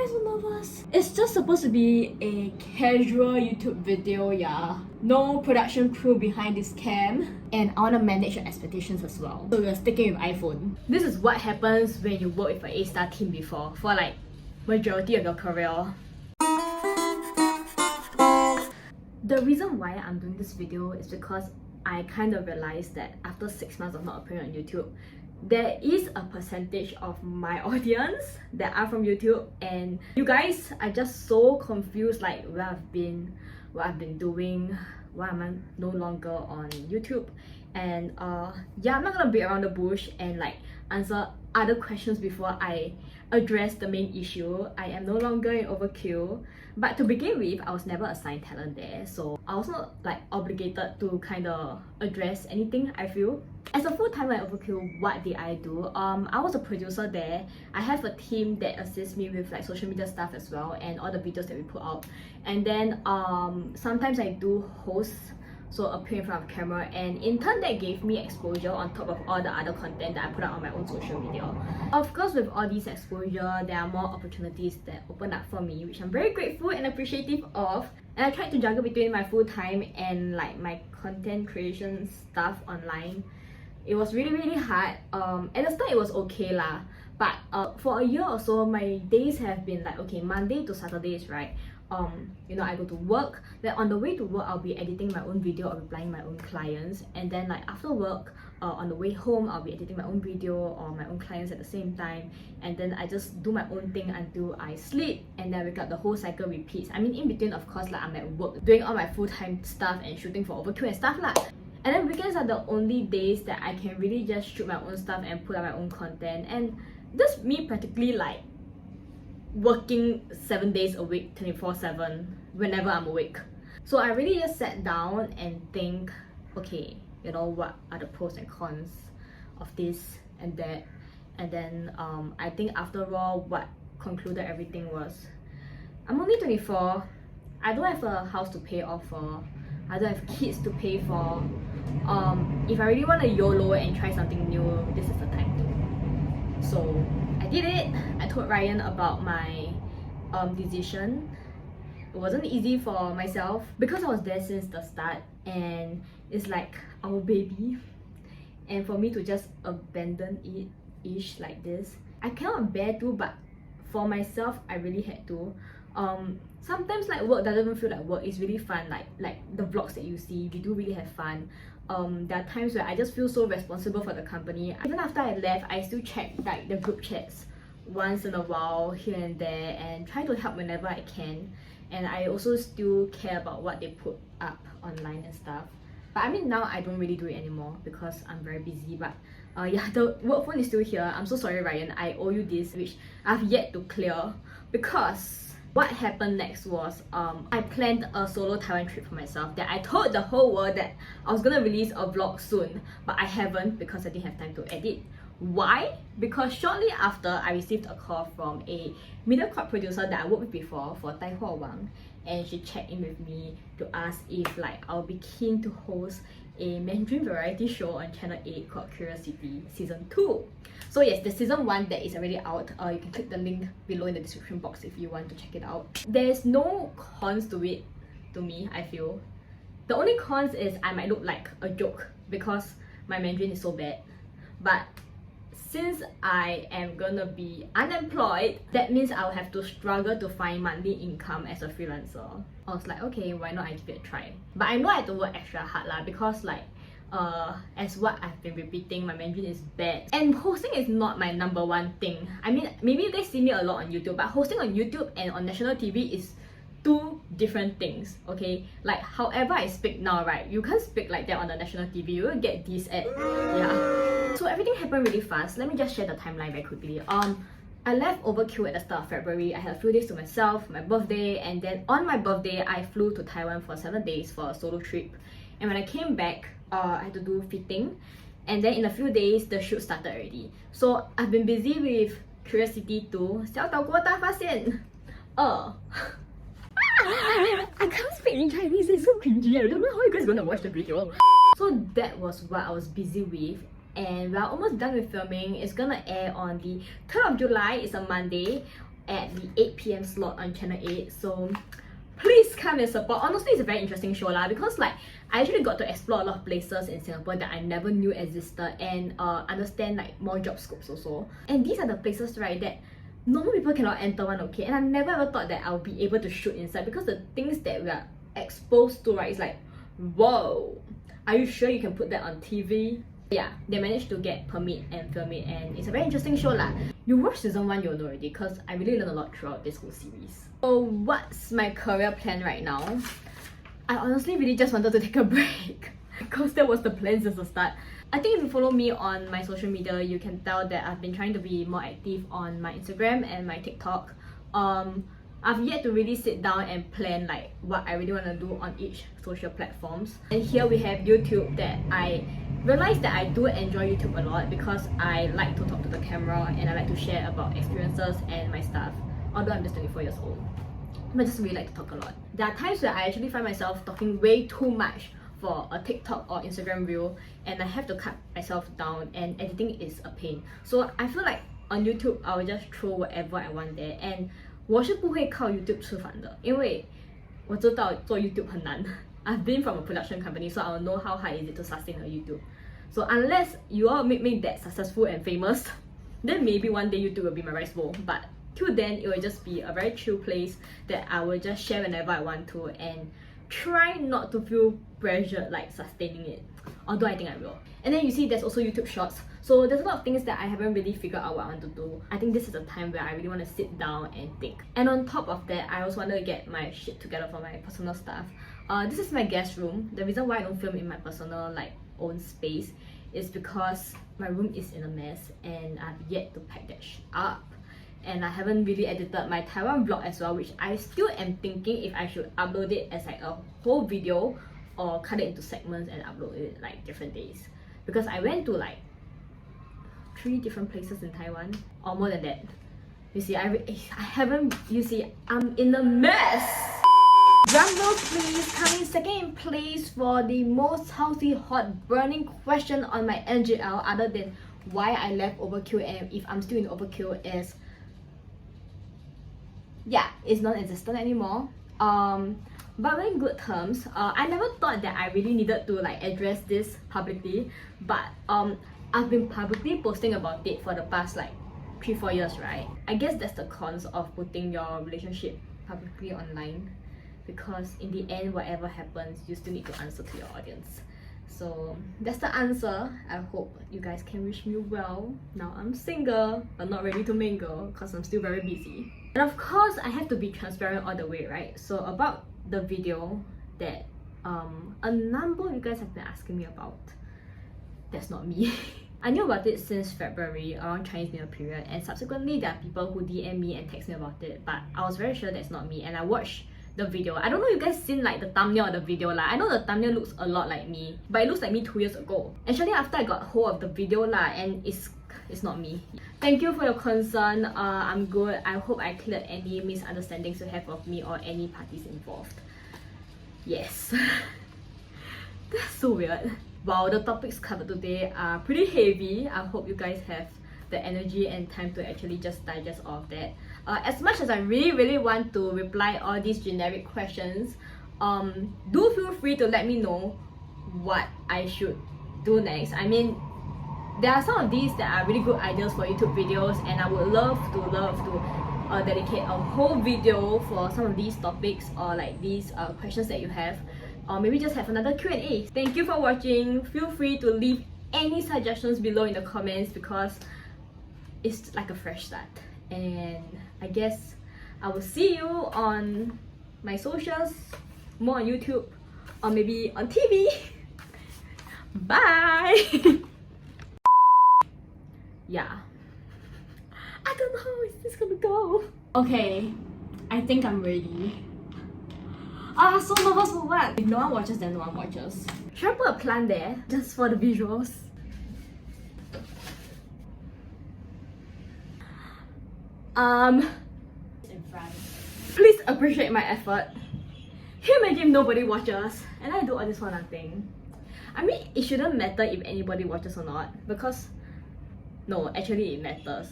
I so nervous? It's just supposed to be a casual YouTube video, yeah. No production crew behind this cam. And I want to manage your expectations as well. So we're sticking with iPhone. This is what happens when you work with an A-star team before for like majority of your career. The reason why I'm doing this video is because I kind of realized that after 6 months of not appearing on YouTube, there is a percentage of my audience that are from YouTube, and you guys are just so confused like where I've been, what I've been doing, why am I no longer on YouTube. And yeah, I'm not gonna beat around the bush and like answer other questions before I address the main issue. I am no longer in Overkill, but to begin with, I was never assigned talent there, so I was not like obligated to kind of address anything, I feel. As a full-timer at Overkill, what did I do? I was a producer there. I have a team that assists me with like social media stuff as well and all the videos that we put out. And then sometimes I do host, so appear in front of camera, and in turn that gave me exposure on top of all the other content that I put out on my own social media. Of course, with all this exposure, there are more opportunities that open up for me, which I'm very grateful and appreciative of. And I tried to juggle between my full-time and like my content creation stuff online. It was really hard. At the start it was okay lah, but for a year or so, my days have been like, okay, Monday to Saturdays, right? You know, I go to work, then on the way to work I'll be editing my own video or replying my own clients, and then like after work, on the way home I'll be editing my own video or my own clients at the same time, and then I just do my own thing until I sleep, and then I wake up. The whole cycle repeats. I mean, in between of course like I'm at work doing all my full-time stuff and shooting for Overkill and stuff lah. And then weekends are the only days that I can really just shoot my own stuff and put out my own content, and that's me practically like working 7 days a week, 24/7, whenever I'm awake. So I really just sat down and think, okay, you know, what are the pros and cons of this and that. And then I think after all, what concluded everything was, I'm only 24, I don't have a house to pay off for, I don't have kids to pay for. If I really want to YOLO and try something new, this is the time to. So I did it. I told Ryan about my decision. It wasn't easy for myself because I was there since the start and it's like our baby, and for me to just abandon it ish like this, I cannot bear to, but for myself I really had to. Sometimes like work doesn't even feel like work. It's really fun, like the vlogs that you see, we do really have fun. There are times where I just feel so responsible for the company. Even after I left, I still check like the group chats once in a while here and there and try to help whenever I can. And I also still care about what they put up online and stuff. But I mean, now I don't really do it anymore because I'm very busy. But yeah, the work phone is still here. I'm so sorry, Ryan, I owe you this, which I've yet to clear. Because what happened next was I planned a solo Taiwan trip for myself that I told the whole world that I was gonna release a vlog soon, but I haven't because I didn't have time to edit. Why? Because shortly after, I received a call from a mediacorp producer that I worked with before for Tai Hua Wang, and she checked in with me to ask if like I'll be keen to host a Mandarin variety show on Channel 8 called Curiosity Season 2. So yes, the Season 1 that is already out. You can click the link below in the description box if you want to check it out. There's no cons to it, to me, I feel. The only cons is I might look like a joke because my Mandarin is so bad. But since I am gonna be unemployed, that means I'll have to struggle to find monthly income as a freelancer. I was like, okay, why not I give it a try? But I know I have to work extra hard lah, because like as what I've been repeating, my Mandarin is bad. And hosting is not my #1 thing. I mean, maybe they see me a lot on YouTube, but hosting on YouTube and on national TV is two different things, okay? Like, however I speak now, right? You can't speak like that on the national TV. You will get this at, yeah. So everything happened really fast. Let me just share the timeline very quickly. I left Overkill at the start of February. I had a few days to myself, my birthday, and then on my birthday, I flew to Taiwan for 7 days for a solo trip. And when I came back, I had to do fitting, and then in a few days, the shoot started already. So I've been busy with Curiosity 2. 小岛国大发现 I can't speak in Chinese, it's so cringy. I don't know how you guys are gonna watch the video. So that was what I was busy with, and we're almost done with filming. It's gonna air on the 3rd of July, it's a Monday. at the 8 PM slot on Channel 8. So please come and support. Honestly, it's a very interesting show lah, because like I actually got to explore a lot of places in Singapore that I never knew existed, and understand like more job scopes also. And these are the places, right, that normal people cannot enter one, okay? And I never ever thought that I'll be able to shoot inside, because the things that we are exposed to, right, is like, whoa, are you sure you can put that on TV? Yeah, they managed to get permit and film it, and it's a very interesting show lah. You watch season 1, you'll know already, because I really learned a lot throughout this whole series. So what's my career plan right now? I honestly really just wanted to take a break because that was the plan since the start. I think if you follow me on my social media, you can tell that I've been trying to be more active on my Instagram and my TikTok. I've yet to really sit down and plan like what I really want to do on each social platforms. And here we have YouTube, that I realized that I do enjoy YouTube a lot because I like to talk to the camera and I like to share about experiences and my stuff. Although I'm just 24 years old, I just really like to talk a lot. There are times where I actually find myself talking way too much for a TikTok or Instagram reel, and I have to cut myself down, and editing is a pain. So I feel like on YouTube I will just throw whatever I want there, and 我是不会靠 YouTube 吃饭的，因为我知道做 YouTube 很难。I've been from a production company, so I will know how hard it is to sustain a YouTube. So unless you all make me that successful and famous, then maybe one day YouTube will be my rice bowl. But till then, it will just be a very chill place that I will just share whenever I want to, and try not to feel pressured like sustaining it, although I think I will. And then you see there's also YouTube Shorts, so there's a lot of things that I haven't really figured out what I want to do. I think this is a time where I really want to sit down and think. And on top of that, I also want to get my shit together for my personal stuff. This is my guest room. The reason why I don't film in my personal like own space is because my room is in a mess and I've yet to pack that shit up. And I haven't really edited my Taiwan vlog as well, which I still am thinking if I should upload it as like a whole video or cut it into segments and upload it like different days. Because I went to like 3 different places in Taiwan, or more than that. You see, I haven't, you see, I'm in a mess! Drum roll please, coming second in place for the most healthy, hot, burning question on my NGL, other than why I left Overkill and if I'm still in Overkill, is yeah, it's non-existent anymore. But we're in good terms. I never thought that I really needed to like address this publicly, but I've been publicly posting about it for the past like 3-4 years, right? I guess that's the cons of putting your relationship publicly online, because in the end, whatever happens, you still need to answer to your audience. So that's the answer. I hope you guys can wish me well. Now I'm single, but not ready to mingle because I'm still very busy. And of course, I have to be transparent all the way, right? So about the video that a number of you guys have been asking me about, that's not me. I knew about it since February, around Chinese New Year period, and subsequently there are people who DM me and text me about it, but I was very sure that's not me, and I watched the video. I don't know if you guys seen like the thumbnail of the video lah. I know the thumbnail looks a lot like me, but it looks like me 2 years ago. Actually, after I got hold of the video lah, and it's not me. Thank you for your concern. I'm good. I hope I cleared any misunderstandings you have of me or any parties involved. Yes. That's so weird. Wow, the topics covered today are pretty heavy. I hope you guys have the energy and time to actually just digest all of that. As much as I really want to reply all these generic questions, do feel free to let me know what I should do next. I mean, there are some of these that are really good ideas for YouTube videos, and I would love to dedicate a whole video for some of these topics or like these questions that you have, or maybe just have another Q&A. Thank you for watching. Feel free to leave any suggestions below in the comments, because it's like a fresh start. And I guess I will see you on my socials, more on YouTube, or maybe on TV. Bye! Yeah. I don't know how is this gonna go. Okay, I think I'm ready. So nervous for what? If no one watches, then no one watches. Should I put a plant there just for the visuals? In front. Please appreciate my effort. Can you imagine if nobody watches and I do all this for nothing? I mean, it shouldn't matter if anybody watches or not, because no, actually it matters.